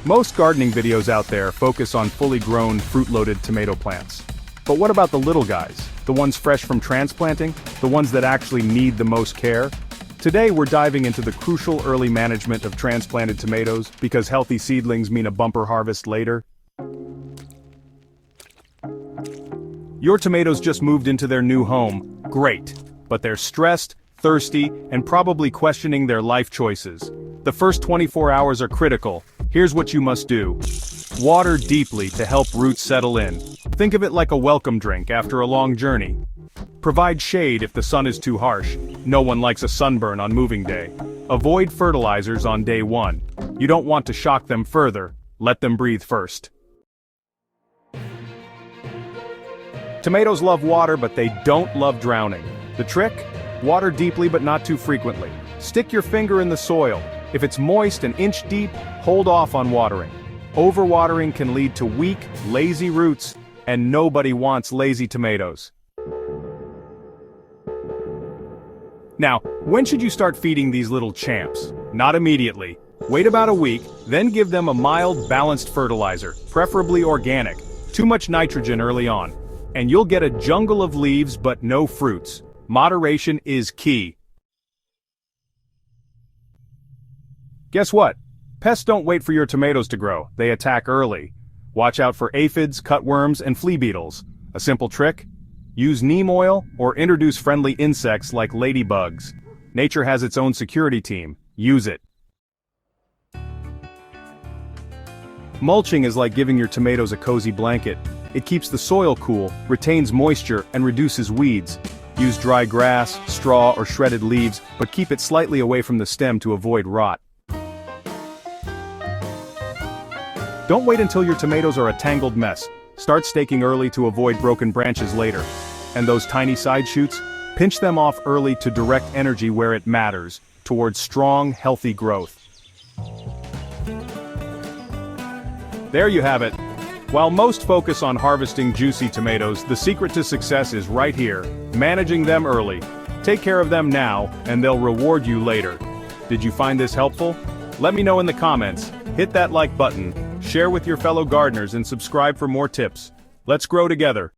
Most gardening videos out there focus on fully grown, fruit-loaded tomato plants. But what about the little guys? The ones fresh from transplanting? The ones that actually need the most care? Today we're diving into the crucial early management of transplanted tomatoes, because healthy seedlings mean a bumper harvest later. Your tomatoes just moved into their new home. Great. But they're stressed, thirsty, and probably questioning their life choices. The first 24 hours are critical. Here's what you must do. Water deeply to help roots settle in. Think of it like a welcome drink after a long journey. Provide shade if the sun is too harsh. No one likes a sunburn on moving day. Avoid fertilizers on day 1. You don't want to shock them further. Let them breathe first. Tomatoes love water, but they don't love drowning. The trick? Water deeply but not too frequently. Stick your finger in the soil. If it's moist an inch deep, hold off on watering. Overwatering can lead to weak, lazy roots, and nobody wants lazy tomatoes. Now, when should you start feeding these little champs? Not immediately. Wait about a week, then give them a mild, balanced fertilizer, preferably organic. Too much nitrogen early on, and you'll get a jungle of leaves but no fruits. Moderation is key. Guess what? Pests don't wait for your tomatoes to grow, they attack early. Watch out for aphids, cutworms, and flea beetles. A simple trick? Use neem oil or introduce friendly insects like ladybugs. Nature has its own security team. Use it. Mulching is like giving your tomatoes a cozy blanket. It keeps the soil cool, retains moisture, and reduces weeds. Use dry grass, straw, or shredded leaves, but keep it slightly away from the stem to avoid rot. Don't wait until your tomatoes are a tangled mess. Start staking early to avoid broken branches later. And those tiny side shoots? Pinch them off early to direct energy where it matters, towards strong, healthy growth. There you have it. While most focus on harvesting juicy tomatoes, the secret to success is right here, managing them early. Take care of them now, and they'll reward you later. Did you find this helpful? Let me know in the comments. Hit that like button, share with your fellow gardeners, and subscribe for more tips. Let's grow together.